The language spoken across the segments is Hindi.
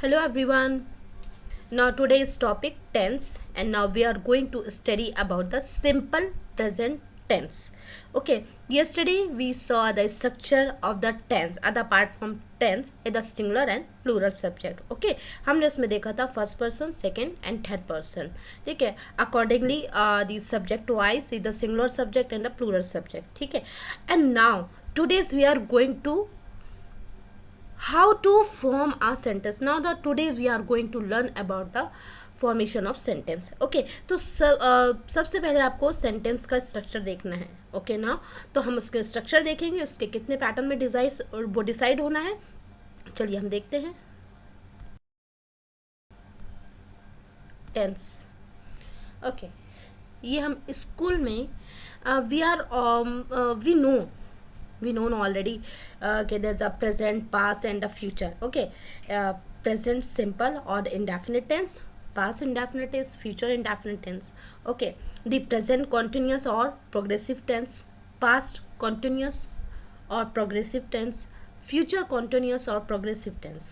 Hello everyone. Now today's topic tense, and now we are going to study about the simple present tense. Okay, yesterday we saw the structure of the tense, other apart from tense in the singular and plural subject. Okay, हमने उसमें देखा था first person, second and third person. ठीक है, accordingly the subject wise the singular subject and the plural subject. ठीक है, and now today's we are going to how to form a sentence. Now today we are going to learn about the formation of sentence. Okay, तो सबसे पहले आपको सेंटेंस का स्ट्रक्चर देखना है. ओके ना, तो हम उसके स्ट्रक्चर देखेंगे, उसके कितने पैटर्न में डिसाइड होना है. चलिए हम देखते हैं. टेंस. ओके, ये हम स्कूल में we know already. Okay, there's a present, past and a future. Okay, present simple or indefinite tense, past indefinite tense, future indefinite tense. Okay, the present continuous or progressive tense, past continuous or progressive tense, future continuous or progressive tense,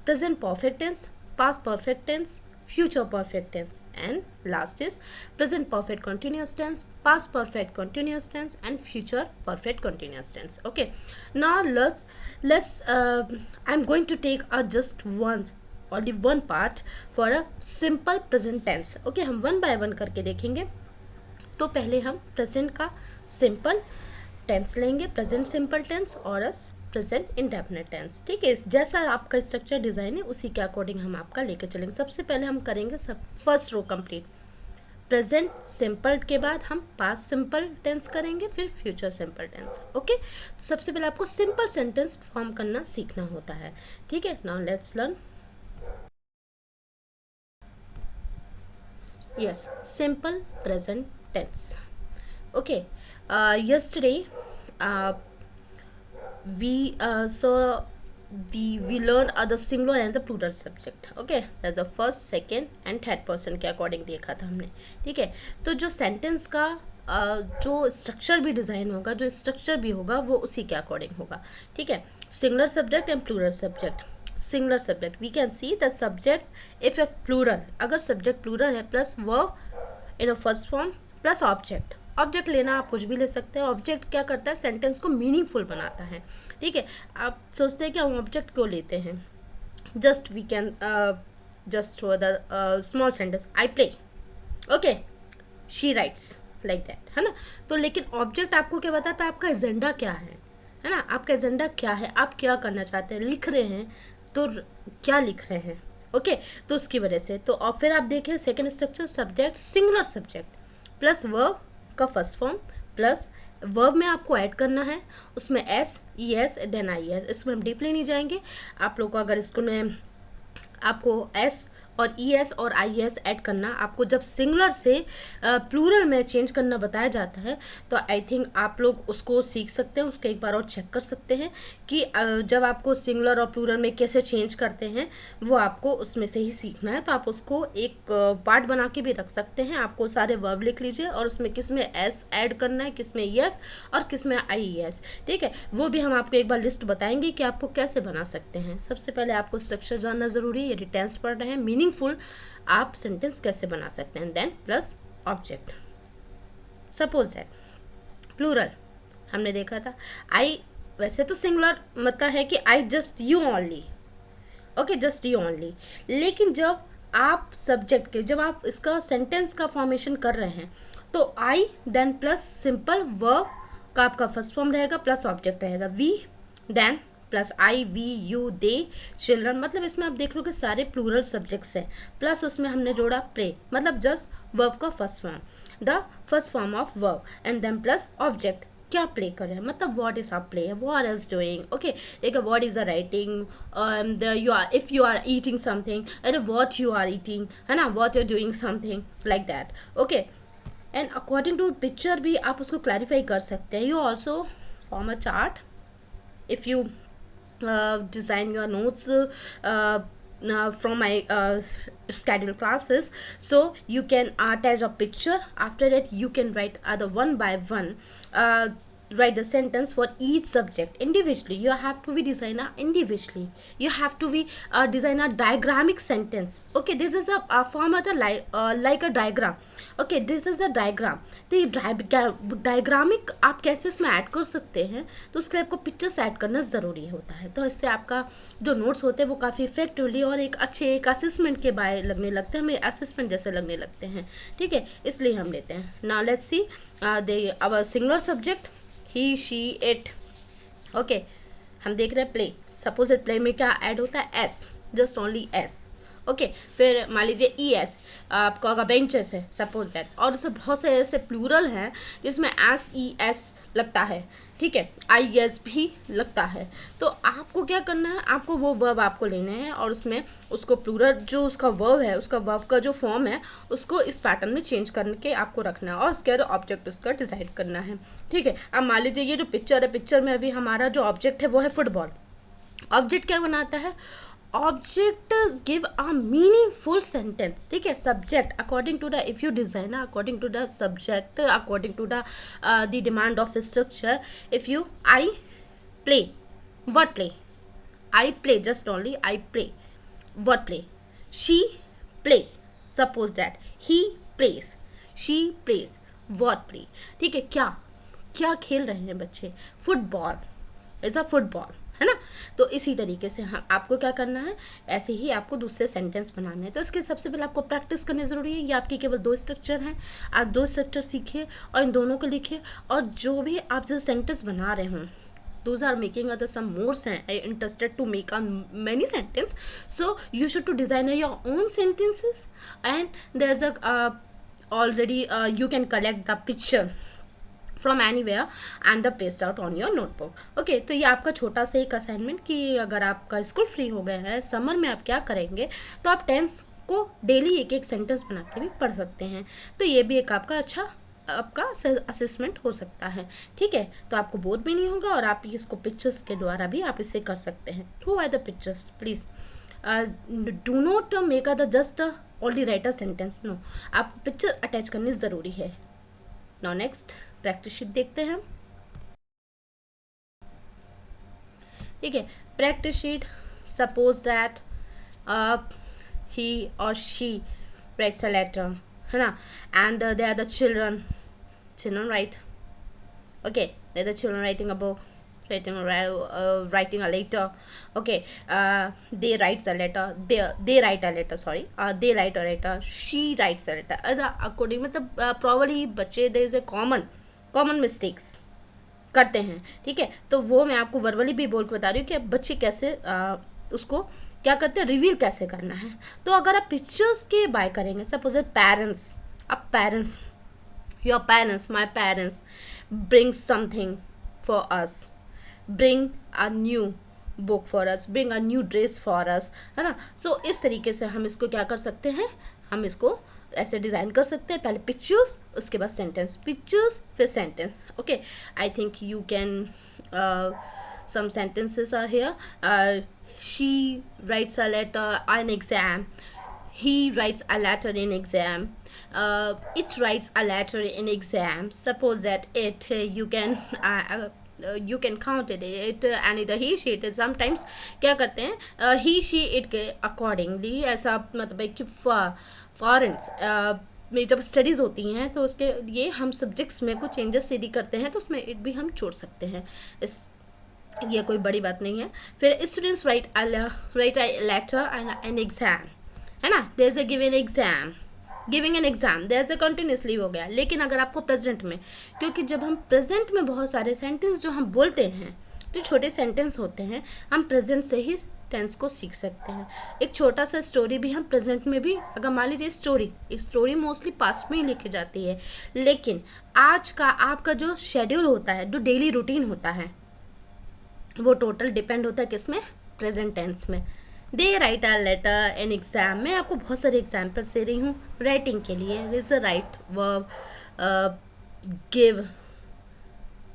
present perfect tense, past perfect tense, future perfect tense, and last is present perfect continuous tense, past perfect continuous tense and future perfect continuous tense. Okay, now let's I'm going to take just only one part for a simple present tense. Okay, हम वन बाय वन करके देखेंगे. तो पहले हम प्रेजेंट का सिंपल टेंस लेंगे, प्रेजेंट सिंपल टेंस और प्रेजेंट इंडेफिनिट टेंस. ठीक है, जैसा आपका स्ट्रक्चर डिज़ाइन है उसी के अकॉर्डिंग हम आपका लेकर चलेंगे. सबसे पहले हम करेंगे first row complete. Present simple के बाद हम पास्ट सिंपल टेंस करेंगे, फिर फ्यूचर सिंपल टेंस. ओके, तो सबसे पहले आपको सिंपल सेंटेंस फॉर्म करना सीखना होता है. ठीक है, now let's learn. Yes, simple present tense. Okay, yesterday we learned the singular and the plural subject. Okay, that's the first, second and third person के अकॉर्डिंग देखा था हमने. ठीक है, तो जो सेंटेंस का जो स्ट्रक्चर भी डिज़ाइन होगा, जो स्ट्रक्चर भी होगा वो उसी के अकॉर्डिंग होगा. ठीक है, singular subject and plural subject. Singular subject we can see the subject if a plural, अगर सब्जेक्ट प्लूरल है plus verb in a first form plus object. Object लेना आप कुछ भी ले सकते हैं. ऑब्जेक्ट क्या करता है, सेंटेंस को मीनिंगफुल बनाता है. ठीक है, आप सोचते हैं कि हम ऑब्जेक्ट क्यों लेते हैं. Just we can just for the small sentence I play. Okay, she writes like that, है ना. तो लेकिन ऑब्जेक्ट आपको क्या बताता है, आपका एजेंडा क्या है ना. आपका एजेंडा क्या है, आप क्या करना चाहते हैं. लिख रहे हैं तो क्या लिख रहे हैं. ओके, तो उसकी वजह से. तो और फिर आप देखें second structure, subject singular subject plus verb का फर्स्ट फॉर्म प्लस वर्ब में आपको ऐड करना है उसमें S, E S then I S. इसमें हम डीपली नहीं जाएंगे. आप लोग को अगर इसको में आपको एस और ई एस और आई एस ऐड करना, आपको जब सिंगुलर से प्लूरल में चेंज करना बताया जाता है तो आई थिंक आप लोग उसको सीख सकते हैं. उसको एक बार और चेक कर सकते हैं कि जब आपको सिंगुलर और प्लूरल में कैसे चेंज करते हैं वो आपको उसमें से ही सीखना है. तो आप उसको एक पार्ट बना के भी रख सकते हैं. आपको सारे वर्ब लिख लीजिए और उसमें किस में एस ऐड करना है, किस में यस और किस में आई एस. ठीक है, वो भी हम आपको एक बार लिस्ट बताएंगे कि आपको कैसे बना सकते हैं. सबसे पहले आपको स्ट्रक्चर जानना ज़रूरी है. यदि टेंस पढ़ रहे हैं, मीनिंगफुल आप सेंटेंस कैसे बना सकते हैं. Then plus object. Suppose that plural हमने देखा था आई, वैसे तो सिंगुलर मतलब है कि I just you only. Okay, just you only. लेकिन जब आप सब्जेक्ट के, जब आप इसका सेंटेंस का फॉर्मेशन कर रहे हैं तो I then plus simple verb का आपका फर्स्ट फॉर्म रहेगा प्लस ऑब्जेक्ट रहेगा we then plus I we you they children. मतलब इसमें आप देख लो कि सारे प्लूरल सब्जेक्ट्स हैं प्लस उसमें हमने जोड़ा प्ले, मतलब जस्ट वर्ब का first form, the first form of verb and then plus object. क्या प्ले कर रहे हैं, मतलब व्हाट इज आप play, what is doing. Okay, एक what is a writing, you are if you are eating something, अरे व्हाट यू आर ईटिंग, है ना, what you are doing something like that. Okay, and according to picture भी आप उसको क्लैरिफाई कर सकते हैं. You also form a chart if you design your notes from my scheduled classes, so you can attach a picture. After that you can write other one by one write the sentence for each subject individually. You have to be designer individually. You have to be design a diagrammic sentence. Okay, this is a form of the like a diagram. Okay, this is a diagram. तो ये डायग्रामिक आप कैसे इसमें ऐड कर सकते हैं, तो उसके लिए आपको पिक्चर्स ऐड करना ज़रूरी होता है। तो इससे आपका जो नोट्स होते हैं वो काफ़ी इफेक्टिवली और एक अच्छे एक असेसमेंट के बाय लगने लगते हैं, हमें असेसमेंट जैसे लगने लगते हैं। ठीक है, इसलिए हम लेते हैं। Now let's see they our singular subject he she it. Okay, हम देख रहे हैं प्ले। सपोज प्ले में क्या ऐड होता है, S, just only S. Okay, फिर मान लीजिए ई एस, आपका अगर बेंचेस है सपोज दैट, और उससे बहुत से ऐसे प्लूरल हैं जिसमें एस ई एस लगता है। ठीक है, आई एस भी लगता है। तो आपको क्या करना है, आपको वो वर्ब आपको लेने हैं और उसमें उसको प्लूरल जो उसका वर्ब है, उसका वर्ब का जो फॉर्म है उसको इस पैटर्न में चेंज करके आपको रखना है और उसके बाद ऑब्जेक्ट उसका डिसाइड करना है। ठीक है, अब मान लीजिए ये जो पिक्चर है, पिक्चर में अभी हमारा जो ऑब्जेक्ट है वो है फुटबॉल। ऑब्जेक्ट क्या बनाता है, object give a meaningful sentence. ठीक है, subject according to the, if you design according to the subject, according to the demand of structure, if you I play, what play, I play, just only I play, what play, she play, suppose that he plays, she plays, what play। ठीक है, क्या क्या खेल रहे हैं बच्चे, फुटबॉल, इज अ फुटबॉल, है ना। तो इसी तरीके से हम आपको क्या करना है, ऐसे ही आपको दूसरे सेंटेंस बनाने हैं। तो इसके सबसे पहले आपको प्रैक्टिस करनी ज़रूरी है। ये आपके केवल 2 स्ट्रक्चर हैं, आप 2 स्ट्रक्चर सीखिए और इन दोनों को लिखिए, और जो भी आप जो सेंटेंस बना रहे हों, those are making other some more interested to make a many sentence, so you should to design your own sentences, and there's a already you can collect the picture from anywhere and the paste out on your notebook. Okay, तो ये आपका छोटा सा एक असाइनमेंट कि अगर आपका स्कूल फ्री हो गए हैं समर में, आप क्या करेंगे, तो आप टेंस को डेली एक एक सेंटेंस बना के भी पढ़ सकते हैं। तो ये भी एक आपका अच्छा आपका असेसमेंट हो सकता है। ठीक है, तो आपको बोर भी नहीं होगा और आप इसको पिक्चर्स के द्वारा भी आप इसे कर सकते हैं। Through by the pictures please, do not make a the just only write a sentence, no, आपको पिक्चर अटैच करनी ज़रूरी है। नाउ नेक्स्ट प्रैक्टिस शीट देखते हैं। ठीक है, practice sheet, suppose that he और शी राइट्स अ लेटर, है ना, and they are the children write. Okay, they are the children writing a book, writing a letter. Okay, they writes a letter, they write a letter, sorry, they write a letter, she writes a letter, according मतलब probably बच्चे there is a common mistakes करते हैं। ठीक है, तो वो मैं आपको वर्बली भी बोल के बता रही हूँ कि बच्चे कैसे उसको क्या करते हैं, रिवील कैसे करना है। तो अगर आप पिक्चर्स के बाय करेंगे, सपोज पेरेंट्स, अब parents, your parents, my parents bring something for us, bring a new book for us, bring a new dress for us, है ना। सो इस तरीके से हम इसको क्या कर सकते हैं, हम इसको ऐसे डिज़ाइन कर सकते हैं, पहले पिक्चर्स उसके बाद सेंटेंस, पिक्चर्स फिर sentence. Okay, I think you can some sentences are here, she writes a letter an exam, he writes a letter in exam, it writes a letter in exam, suppose that it you can count it and either he she it, sometimes क्या करते हैं he she it के accordingly, ऐसा मतलब है कि फॉरेंस में जब स्टडीज़ होती हैं तो उसके लिए हम सब्जेक्ट्स में कुछ चेंजेस यदि करते हैं तो उसमें इट भी हम छोड़ सकते हैं, इस ये कोई बड़ी बात नहीं है। फिर students write a letter and an exam, है ना, there is a given exam, giving an exam, there is a continuously हो गया। लेकिन अगर आपको प्रेजेंट में, क्योंकि जब हम प्रेजेंट में बहुत सारे सेंटेंस जो हम बोलते हैं जो छोटे सेंटेंस होते हैं, हम प्रेजेंट से ही टेंस को सीख सकते हैं। एक छोटा सा स्टोरी भी हम प्रेजेंट में भी, अगर मान लीजिए स्टोरी मोस्टली पास्ट में ही लिखी जाती है, लेकिन आज का आपका जो शेड्यूल होता है, जो डेली रूटीन होता है, वो टोटल डिपेंड होता है किसमें, प्रेजेंट टेंस में। They write a letter in exam, मैं आपको बहुत सारे एग्जाम्पल्स दे रही हूँ राइटिंग के लिए। Is a right verb,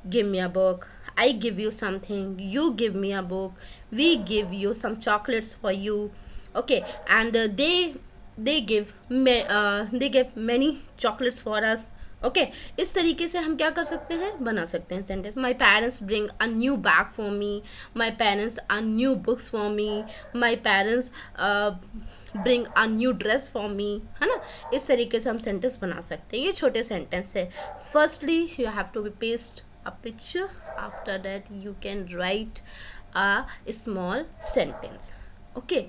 give me a book, I give you something, you give me a book, we give you some chocolates for you. Okay, and they give many chocolates for us, okay इस तरीके से हम क्या कर सकते हैं, बना सकते हैं sentence. My parents bring a new bag for me, my parents a new books for me, my parents bring a new dress for me, है ना। इस तरीके से हम सेंटेंस बना सकते हैं। ये छोटे सेंटेंस है। Firstly you have to be paste a picture, after that you can write a small sentence. Okay,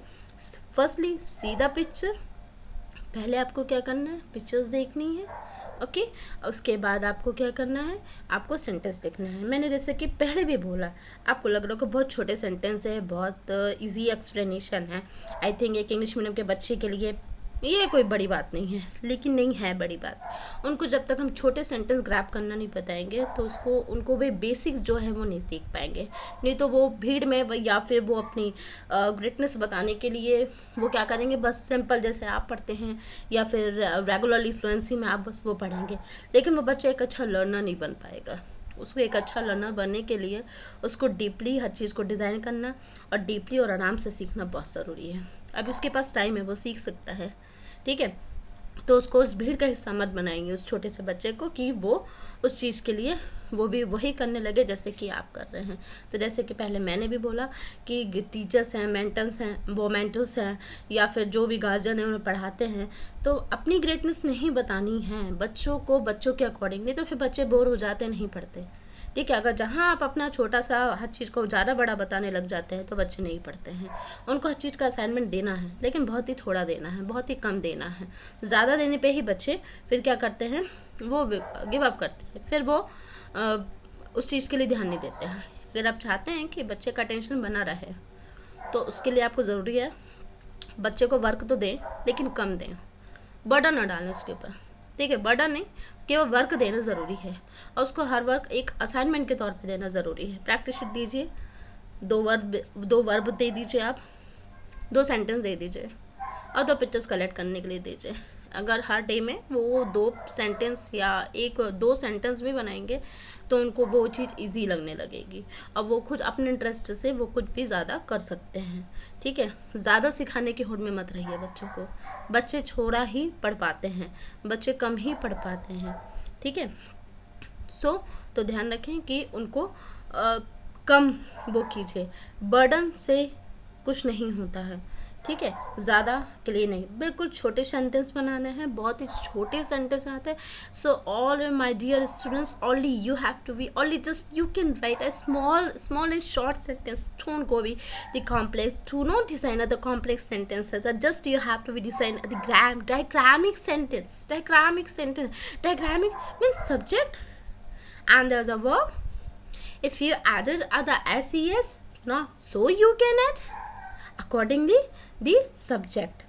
firstly see the picture, पहले आपको क्या करना है, पिक्चर्स देखनी है। ओके उसके बाद आपको क्या करना है, आपको सेंटेंस लिखना है। मैंने जैसे कि पहले भी बोला, आपको लग रहा हो कि बहुत छोटे सेंटेंस है, बहुत इजी एक्सप्लेनेशन है। आई थिंक एक इंग्लिश मीडियम के बच्चे के लिए ये कोई बड़ी बात नहीं है, लेकिन नहीं है बड़ी बात। उनको जब तक हम छोटे सेंटेंस ग्रैब करना नहीं बताएंगे तो उनको वे बेसिक्स जो है वो नहीं सीख पाएंगे। नहीं तो वो भीड़ में या फिर वो अपनी ग्रेटनेस बताने के लिए वो क्या करेंगे, बस सिंपल जैसे आप पढ़ते हैं या फिर रेगुलरली फ्लुएंसी में आप बस वो पढ़ेंगे, लेकिन वो बच्चा एक अच्छा लर्नर नहीं बन पाएगा। उसको एक अच्छा लर्नर बनने के लिए उसको डीपली हर चीज़ को डिज़ाइन करना और डीपली और आराम से सीखना बहुत ज़रूरी है। अब उसके पास टाइम है, वो सीख सकता है, ठीक है। तो उसको उस भीड़ का हिस्सा मत बनाएंगे उस छोटे से बच्चे को कि वो उस चीज़ के लिए वो भी वही करने लगे जैसे कि आप कर रहे हैं। तो जैसे कि पहले मैंने भी बोला कि टीचर्स हैं, मेंटर्स हैं, वो मेंटर्स हैं या फिर जो भी गार्जियन है उन्हें पढ़ाते हैं, तो अपनी ग्रेटनेस नहीं बतानी है बच्चों को, बच्चों के अकॉर्डिंग, नहीं तो फिर बच्चे बोर हो जाते, नहीं पढ़ते, ठीक है। अगर जहाँ आप अपना छोटा सा हर चीज़ को ज़्यादा बड़ा बताने लग जाते हैं तो बच्चे नहीं पढ़ते हैं। उनको हर चीज़ का असाइनमेंट देना है, लेकिन बहुत ही थोड़ा देना है, बहुत ही कम देना है। ज़्यादा देने पे ही बच्चे फिर क्या करते हैं, वो गिव अप करते हैं, फिर वो उस चीज़ के लिए ध्यान नहीं देते हैं। अगर आप चाहते हैं कि बच्चे का अटेंशन बना रहे तो उसके लिए आपको ज़रूरी है बच्चे को वर्क तो दें, लेकिन कम दें, बर्डन ना डालें उसके ऊपर, ठीक है। बर्डन नहीं, केवल वर्क देना ज़रूरी है और उसको हर वर्क एक असाइनमेंट के तौर पे देना ज़रूरी है। प्रैक्टिस शीट दीजिए, 2 वर्ब दे दीजिए, आप 2 सेंटेंस दे दीजिए और 2 पिक्चर्स कलेक्ट करने के लिए दीजिए। अगर हर डे में वो 2 सेंटेंस या 1-2 सेंटेंस भी बनाएंगे तो उनको वो चीज़ इजी लगने लगेगी और वो खुद अपने इंटरेस्ट से वो कुछ भी ज़्यादा कर सकते हैं, ठीक है। ज़्यादा सिखाने की होड़ में मत रहिए बच्चों को। बच्चे थोड़ा ही पढ़ पाते हैं, बच्चे कम ही पढ़ पाते हैं, ठीक है। तो ध्यान रखें कि उनको कम वो कीजिए, बर्डन से कुछ नहीं होता है, ठीक है। ज़्यादा के लिए नहीं, बिल्कुल छोटे सेंटेंस बनाने हैं, बहुत ही छोटे सेंटेंस आते हैं। So all my dear students, only you have to be, only just you can write a small and short sentence. Don't go be the complex, do not design the complex sentences, just you have to be design the diagramic sentence. Diagramic means subject and there's a verb. If you added the ses, now so you can add accordingly the subject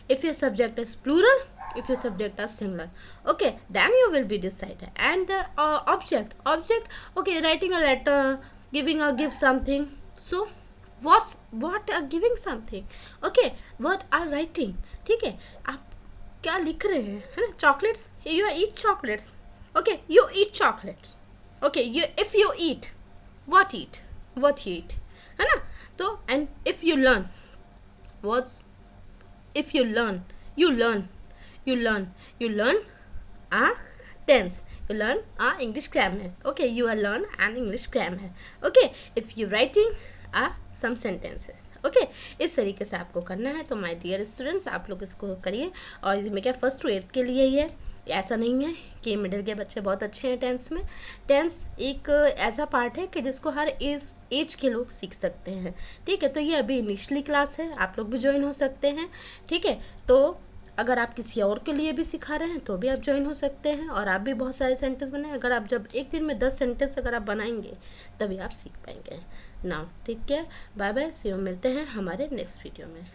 if your subject is plural, if your subject is singular, okay, then you will be decided. And the object, okay, writing a letter, give something. So what are giving something, okay, what are writing, ठीक है। आप क्या लिख रहे हैं, है ना। Chocolates, you eat chocolates, okay, you eat chocolate, okay, if you eat, what you eat, है ना। तो and if you learn, what's if you learn, you learn a tense, you learn a English grammar, okay, you will learn an English grammar, okay, if you writing some sentences, okay इस तरीके से आपको करना है। तो माय डियर स्टूडेंट्स, आप लोग इसको करिए और इसमें क्या 1st to 8th के लिए ही है, ऐसा नहीं है कि मिडिल के बच्चे बहुत अच्छे हैं टेंस में। टेंस एक ऐसा पार्ट है कि जिसको हर एज के लोग सीख सकते हैं, ठीक है। तो ये अभी इनिशियली क्लास है, आप लोग भी ज्वाइन हो सकते हैं, ठीक है। तो अगर आप किसी और के लिए भी सिखा रहे हैं तो भी आप ज्वाइन हो सकते हैं और आप भी बहुत सारे सेंटेंस बनाएं। अगर आप जब एक दिन में 10 सेंटेंस अगर आप बनाएंगे तभी आप सीख पाएंगे। नाउ ठीक है, बाय बाय, सी यू, मिलते हैं हमारे नेक्स्ट वीडियो में।